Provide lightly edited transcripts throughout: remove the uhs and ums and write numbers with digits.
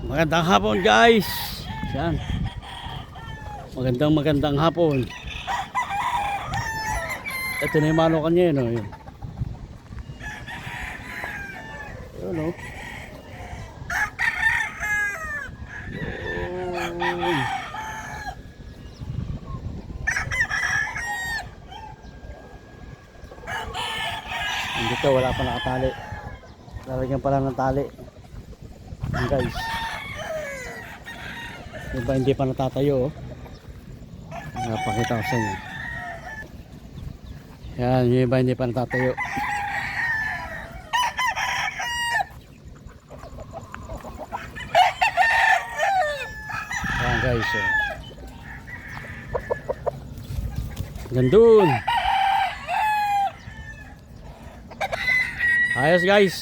Magandang hapon guys. Yan. Magandang hapon. Ito na yung manukan niya yun. Yun. Yun o. Dito wala pa nakatali. Lalagyan pa lang ng tali. Yan guys. Diba hindi pa natatayo oh. Napakita ko sa inyo. Yan, yung iba hindi pa natatayo. Yan guys oh. Gandun. Ayos guys.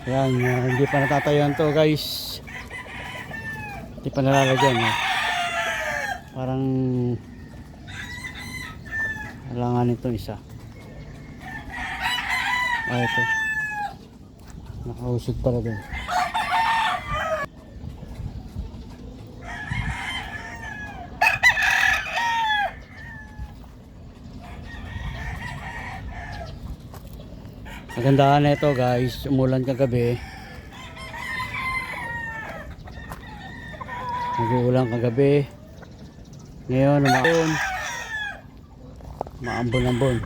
Yan, hindi pa natatayuan to guys. Hindi pa nalalagyan eh. Parang kailangan ito isa. Ito nakausog pala din. Magandaan na ito guys, umulan kagabi. Nag-uulan kagabi. Ngayon umaon. Maambon-ambon.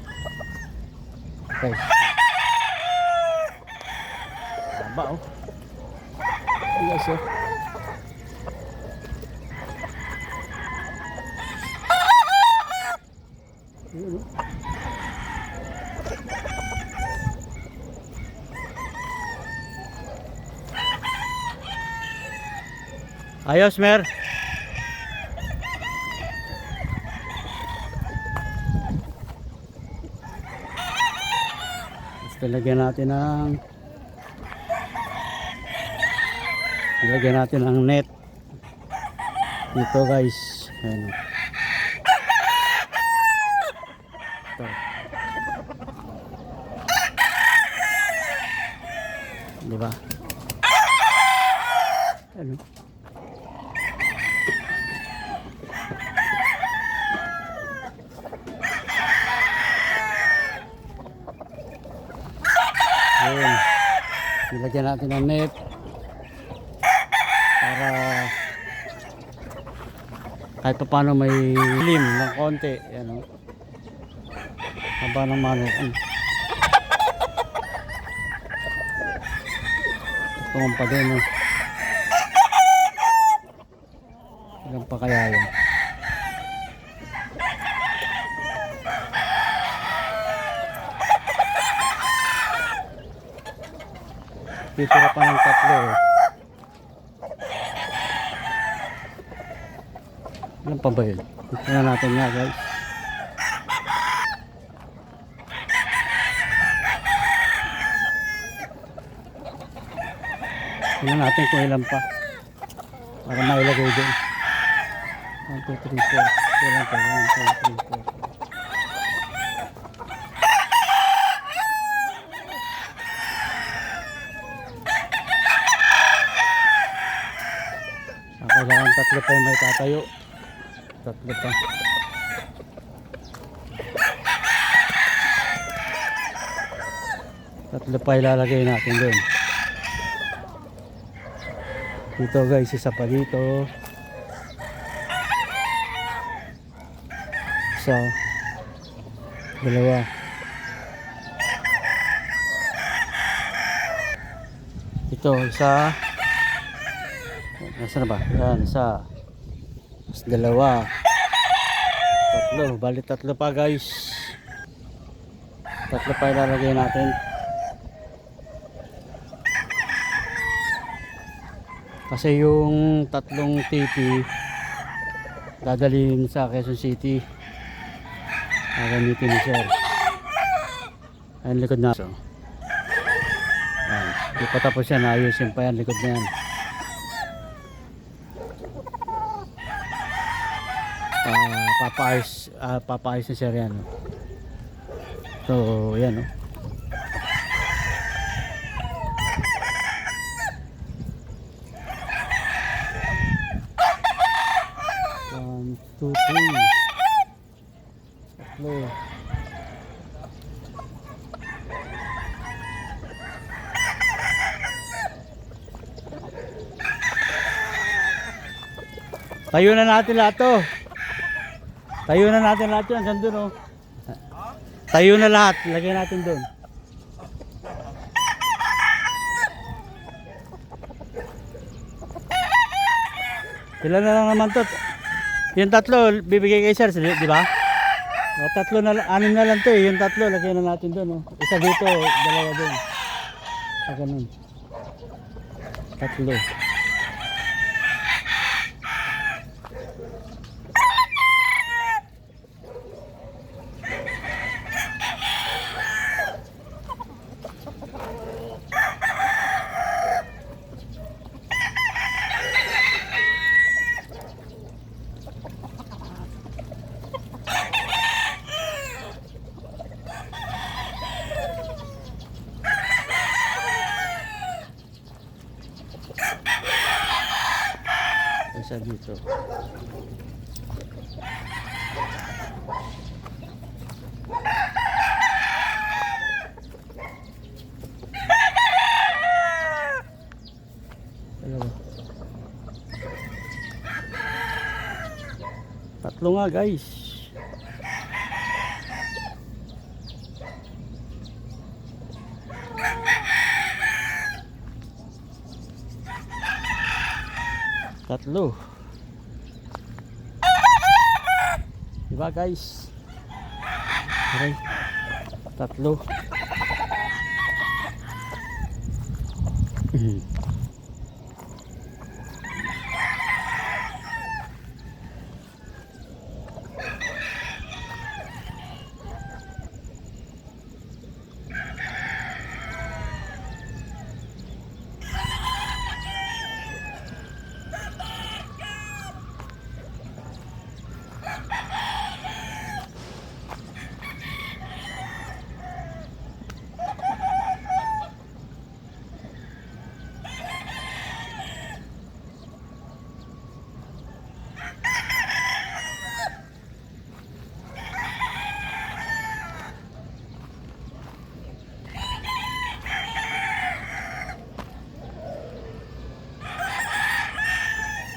Guys. Haba oh. Guys oh. Ayun oh. Ayos, Mer. Basta lagyan natin ng net dito guys. Ayan. Ito. Diba? Ano? Ayan. Nilagyan natin ng net para kahit pa paano may lim ng konti. Ayan o. Haba ng manukan. Tungan pa din o. Ilan pa kaya yan? Titira pa ng tatlo eh. Ilan pa ba yun? Tignan natin nga guys. Tignan natin kung ilan pa para mailagay din. 1, 2, 3, 4. Ilan pa? 1, 2, 3, 4. Kailangan tatlo pa yung may tatayo. Tatlo pa. Tatlo pa ilalagay natin doon. Dito guys, isa pa dito. Isa. Dalawa. Ito, isa. Nasaan na ba? Yan, isa. Mas dalawa. Tatlo. Bali tatlo pa guys. Tatlo pa ilalagay natin. Kasi yung tatlong TP dadalhin sa Quezon City. Gagamitin ni sir. Ayan likod na. So, ayan. Di pa tapos yan. Ayusin pa yan. Likod na yan. Papaayos na siya yan. So yan Tayo na natin lahat to. Tayo na natin lahat yan. Saan dun oh. Tayo na lahat. Lagay natin dun. Sila na lang naman to. Yung tatlo, bibigay kay sir, di ba? O, tatlo na, anim na lang to eh. Yung tatlo, lagay na natin dun. Oh. Isa dito, dalawa dun. Ganun. Tatlo. Isa dito. Dalawa. Tatlo nga guys. Tatlo. Diba guys? Okay. Tatlo.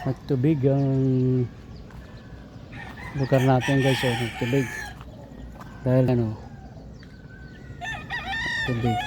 Nagtubig ang lugar natin guys, oh, nagtubig dahil ano, tubig.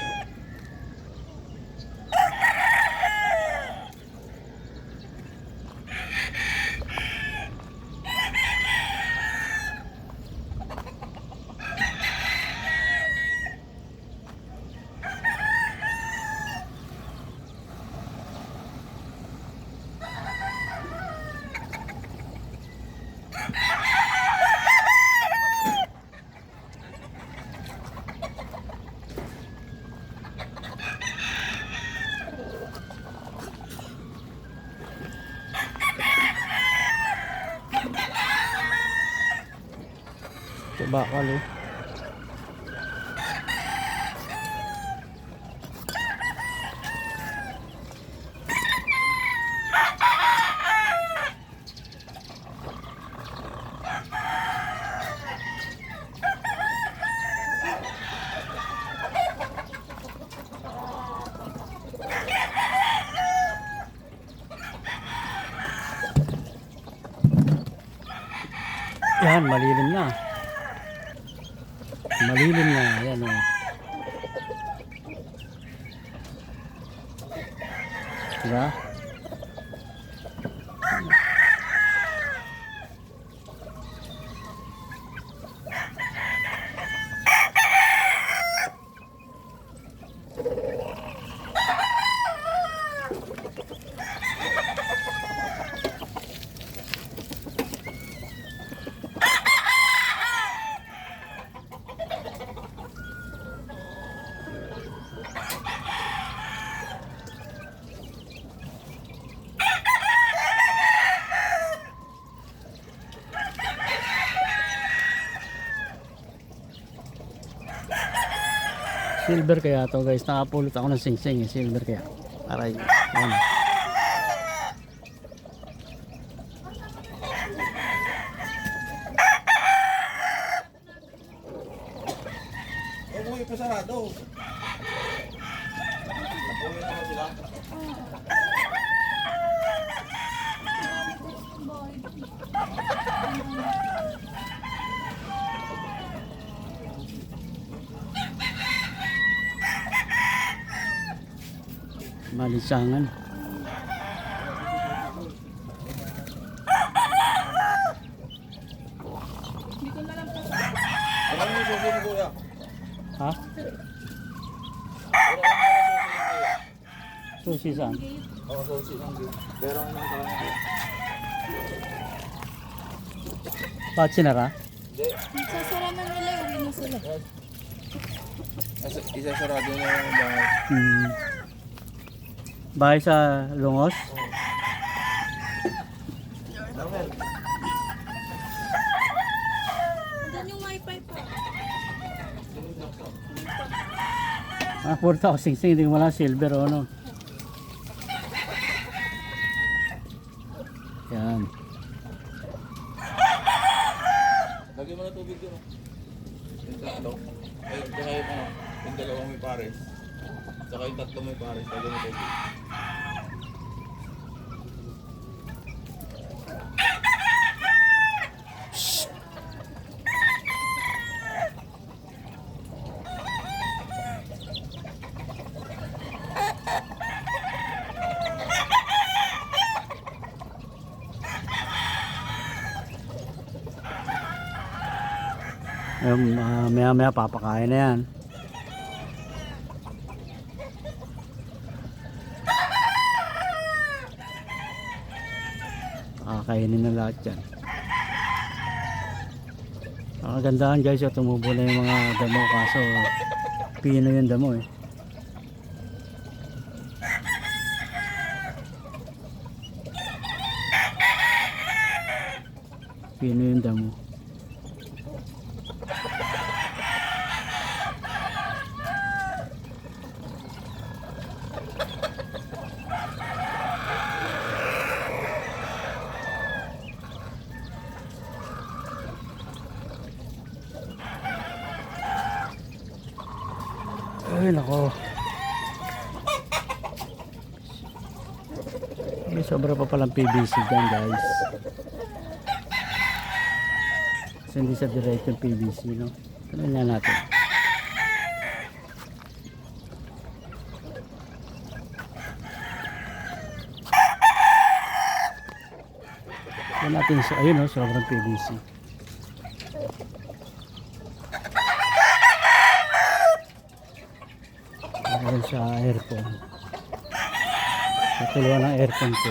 Bakal eh. Yan, malilim na. Malilim na, yan o. Diba? Silver kaya to guys, nakapulot ako ng sing-sing eh. Silver kaya, aray, ayun. Umuwi pa sarado. Umuwi naman sila. Malisangan. Ano yung susi ni Kuya? Ha? Wala kang susi ni Kuya. Susi saan? Oo, susi lang din. Pero ano sa kanya Kuya? Bakit sinara? Hindi. Sasara na nila, uwi na sila. Isasarado na yung bahay. Bahay sa Lungos? Dahil, Doon yung wifi pa. Ah, puro ako sing-sing. Hindi ko wala silver o ano. Yan. lagyan mo na tubig doon. Yung tatlo. Ay, tsaka yung ano, yung dalawang may pares. Tsaka yung tatlo may pares. Lagyan mo tubig. Maya-maya papakain na yan. Kakainin na lahat yan. Ang kagandahan guys, tumubo na yung mga damo kaso pino yung damo eh. Pino yung damo. Ay nako. May sobra pa palang PVC dyan guys. Kasi hindi sa direct yung PVC no. Tignan nga natin. Tignan natin siya. Ayun no, sobrang PVC. Meron sa aircon. Natuluan ng aircon ko.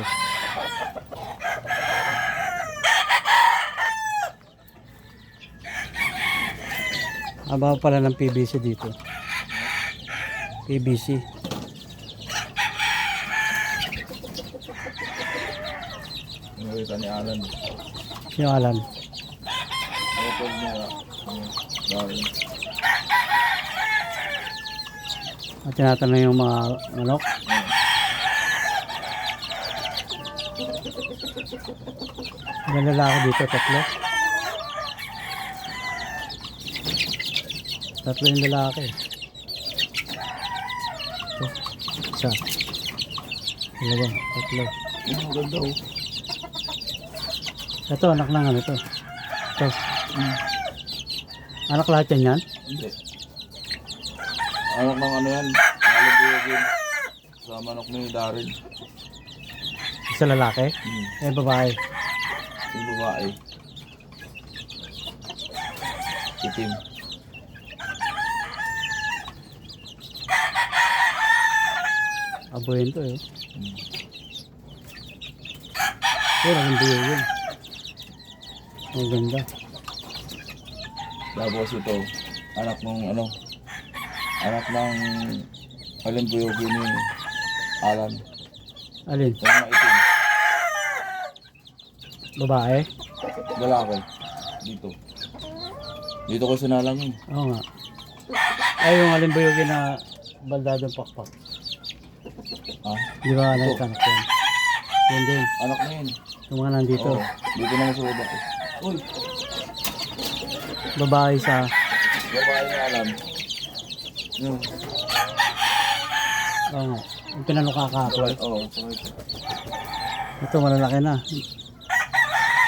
Aba pala ng PVC dito. PVC. Nakita ni Alan. Sino Alan? Ako niya. Darren. At tinatanong yung mga manok. Ilan lalaki dito? Tatlo? Tatlo yung lalaki. Ito. Isa. Dalawa. Tatlo. Ang ganda oh. Ito, anak ng ano to. Ito. Anak lahat yan yan? Hindi. Anak ng ano yan. Nalabuyagin. Sa manok ni Darren. Isa lalaki? Eh, babae. Yung babae. Itim. Abuhin to eh. Oh, naging buyo yun. Ang ganda. Tapos ito, anak ng ano, anak ng alimbuyogin ni Alan. Alin? Yung mga itim. Babae? Lalaki. Dito. Dito ko sinalang yun. Oo nga. Ay, yung alimbuyogin na baldadong pakpak. Ah, Di ba Ito. nagkanak yan? Yun din. anak na yun. Yung mga nandito. Oo. Dito naman sa baba. Uy, Babae sa... babae ni Alan. Yun. Oo nga. Yung pinanuka kahapon. Oo, so ito. Ito malalaki na.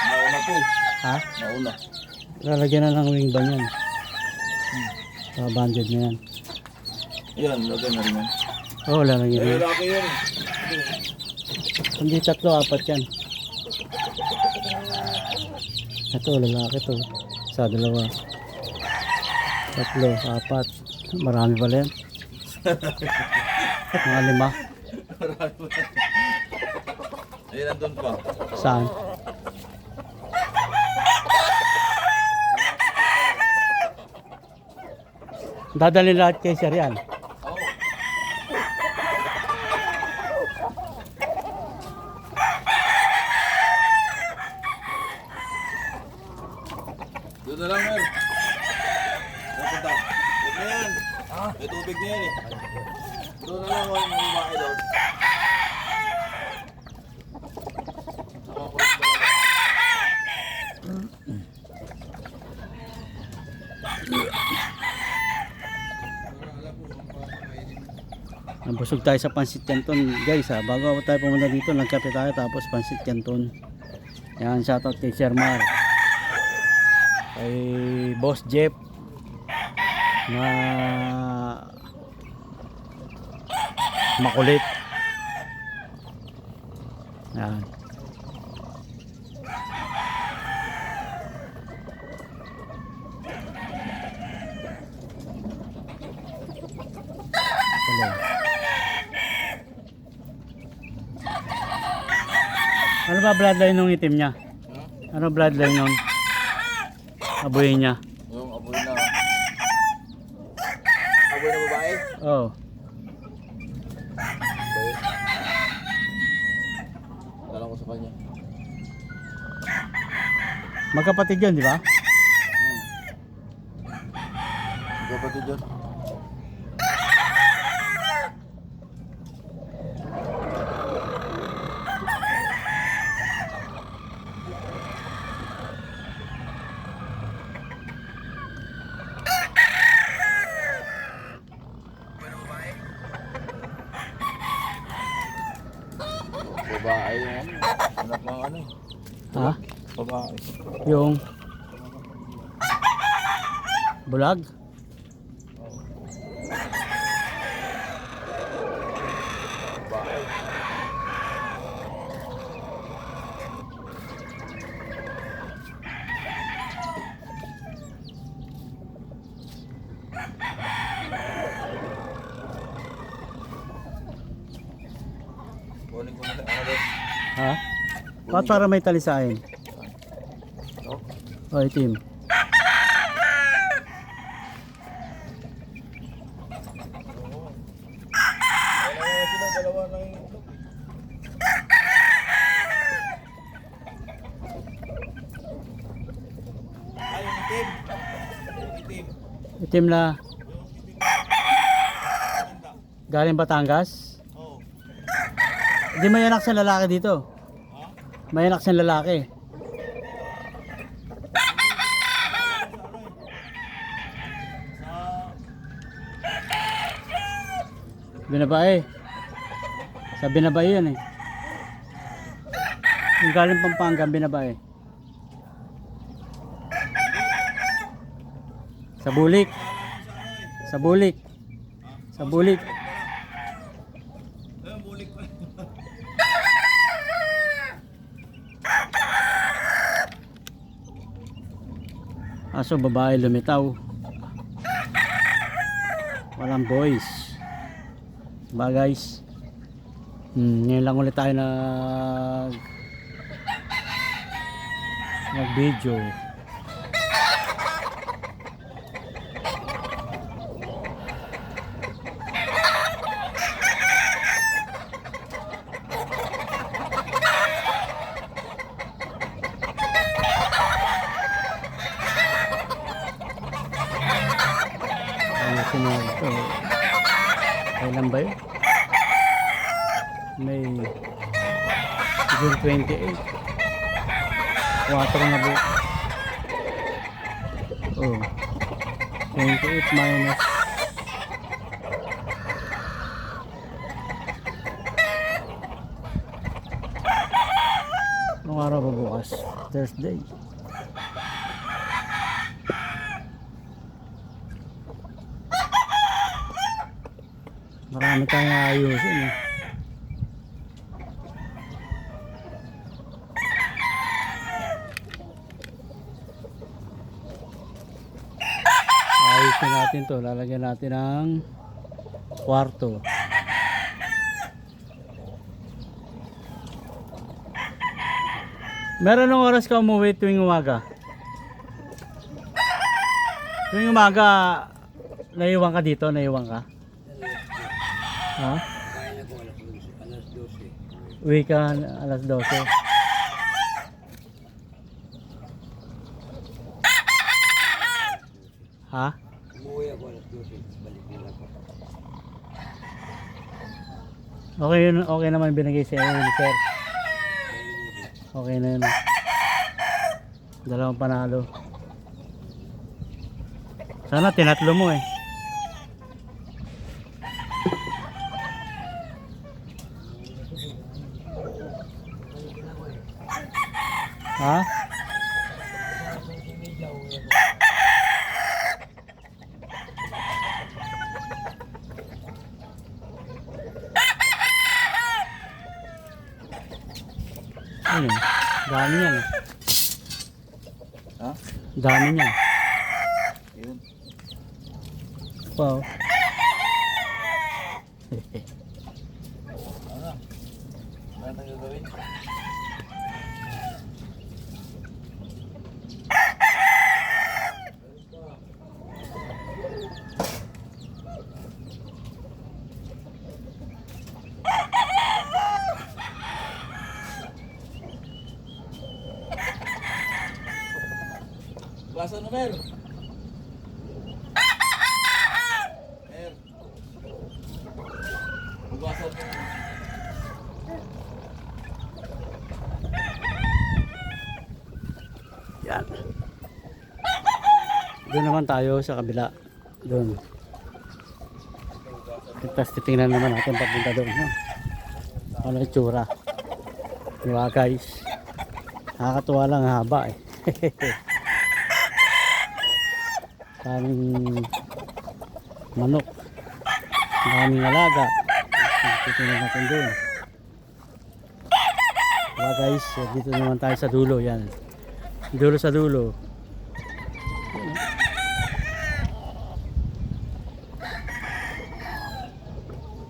Nauna po eh. Ha? Nauna. Lalagyan na ng wing ban yan. Banded na yan. Yan, lagay na rin yan. Oh, lalaki Eh, rin. laki yun. Hindi 3, 4 yan. Ito, lalaki to. Sa 2. 3, 4. Marami pala yan. Mga 5. Ayun, nandun pa. Saan? Dadalhin lahat kay Sir yan. Oo. Doon na lang, Mer. Napunta. Huwag na yan. May tubig na yan eh. Doon na lang, huwag yung babae doon. Nakakulit ka lang. Nabusog tayo sa Pansit Canton guys ha. Bago tayo pumunta dito, nagkape tayo tapos Pansit Canton. Yan, shoutout kay Sir Mar. Kay Boss Jeff na makulit. Yan. Hello. Ano ba bloodline ng itim niya? Ano bloodline nun? Abuhin niya. Yung aboy na. Aboy na babae? Oh. Aboy. Talang ko sa kanya. Magkapatid yun, di ba? Kapatid yun. Babae yun. Anak ng ano eh. Ha? Babae. Yung bulag? Babae. Kunin ko muna. Ano doon? Ha? Ba't para may talisain? Oh. O, itim. Wala na sila dalawa ng itlog. Ay, yung itim. Yung itim. Itim na Yung itim na. Maganda. galing Batangas. Oo. Hindi may anak sa lalaki dito. Ha? May anak sa lalaki. Binabae. Sa binabae yan eh. Yung galing Pampanga, binabae. Sa bulik. Sa bulik. Sa bulik. Ayun, bulik pa. Aso babae lumitaw. Walang boys. Ba guys? Ngayon lang ulit tayo nag video. Ayusin na ito. Kailan ba yun? May June 28. 4 na po. Oh. 28 minus anong araw ba bukas? Thursday. Marami Ano tayong ayusin eh. Ayusin natin to. Lalagyan natin ng kwarto. Meron ng oras ka umuwi tuwing umaga? Tuwing umaga, naiwan ka dito? Naiwan ka? Ha? Uwi ka alas 12. Ha? Umuwi ako alas 12, balik din ako. Okay, okay naman binigay sa inyo ni sir. Okay na yun. Dalawang panalo. Sana tinatlo mo eh. Ha? Ano? Dami yan. Ha? Dami niyan. Yun. Wow. Ano? Ano nang gagawin? Basa na, Mer. Mer. Basa na. Yan. Doon naman tayo sa kabila. Doon. Tapos titingnan naman natin papunta doon. No? Ano yung tsura. Diba guys? Nakakatuwa lang haba eh. Daming manok. Daming alaga. Titingnan natin doon. Diba guys? Dito naman tayo sa dulo. Yan. Dulo sa dulo.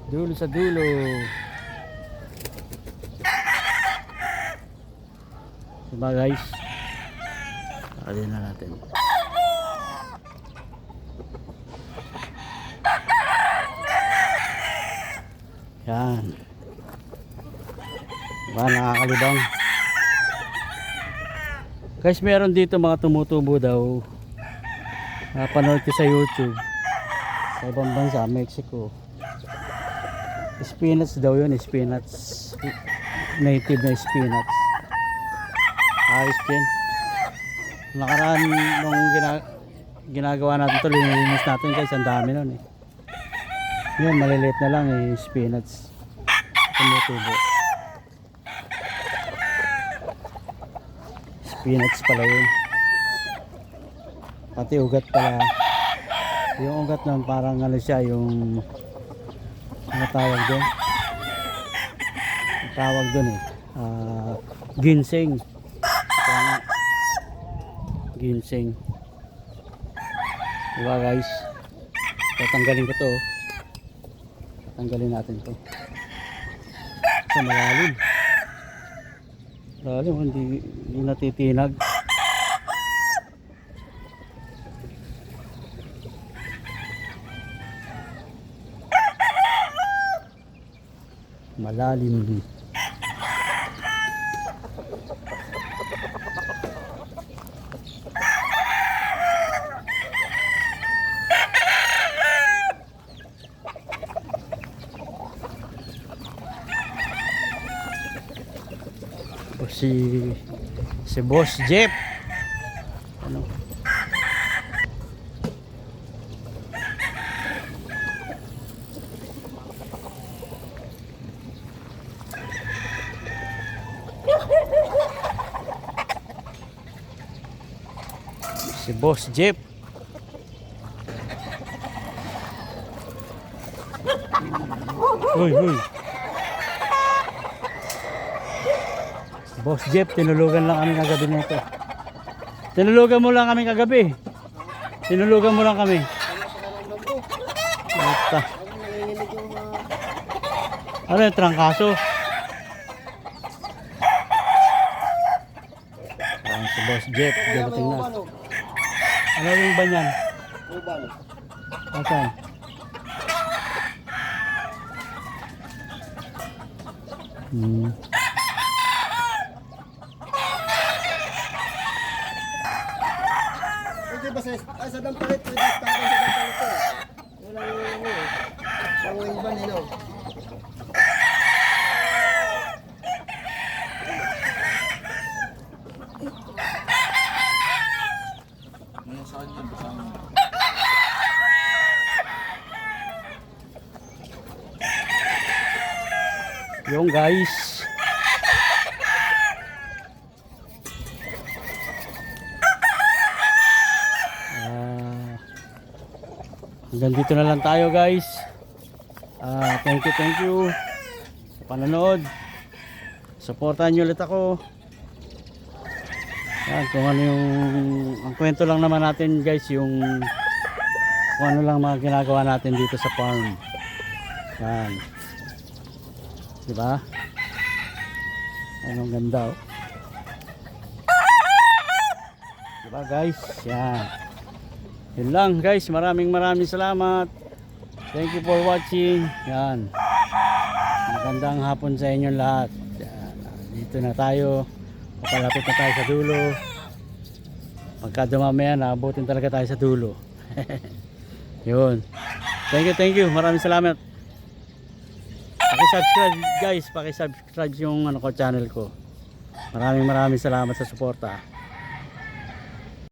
Dulo sa dulo. Diba guys? Alin na natin. Yan. Diba nakakalibang. Guys, meron dito mga tumutubo daw. Napanood ko sa YouTube. Sa ibang bansa, Mexico. Spinach daw yun, spinach. Native na spinach. Ayos din. Nakaraan nung ginagawa natin ito, lininis natin guys, ang dami nun eh. Yun, maliliit na lang eh, spinach. Tumutubo. Spinach pala yun. Pati ugat pala. Yung ugat nun parang ano siya, yung ano tawag doon? Tawag doon eh. Ginseng. Tama. Ginseng. Diba guys? Tatanggalin ko to. Tanggalin natin to. Sa malalim. Malalim, hindi natitinag. Malalim. O si Boss Jeff. Ano? Si Boss Jeff. Huy, huy. Boss Jeff, tinulugan lang kami kagabi nito. Tinulugan mo lang kami kagabi. Tinulugan mo lang kami. Ito. Ano yung trangkaso? Ayan si Boss Jeff, dumating na. Ano yung ba yan? Asan? Pwede ba sa dampalit? Pwede sa dampalit ko. Walang ano eh. Walang ban eh no. Ngayon sa kanya, kasama mo. Yung guys. Hanggang dito na lang tayo guys. Thank you sa panonood. Supportahan nyo ulit ako. Yan, kung ano yung ang kwento lang naman natin guys, yung kung ano lang mga ginagawa natin dito sa farm. Yan. Diba? Anong ganda oh. Diba guys? Yan. Yun lang guys. Maraming salamat. Thank you for watching. Yan. Magandang hapon sa inyo lahat. Yan. Dito na tayo. Papalapit na tayo sa dulo. Pagka dumamaya na, abutin talaga tayo sa dulo. Yun. Thank you. Maraming salamat. Paki-subscribe guys, paki-subscribe yung channel ko. Maraming salamat sa suporta.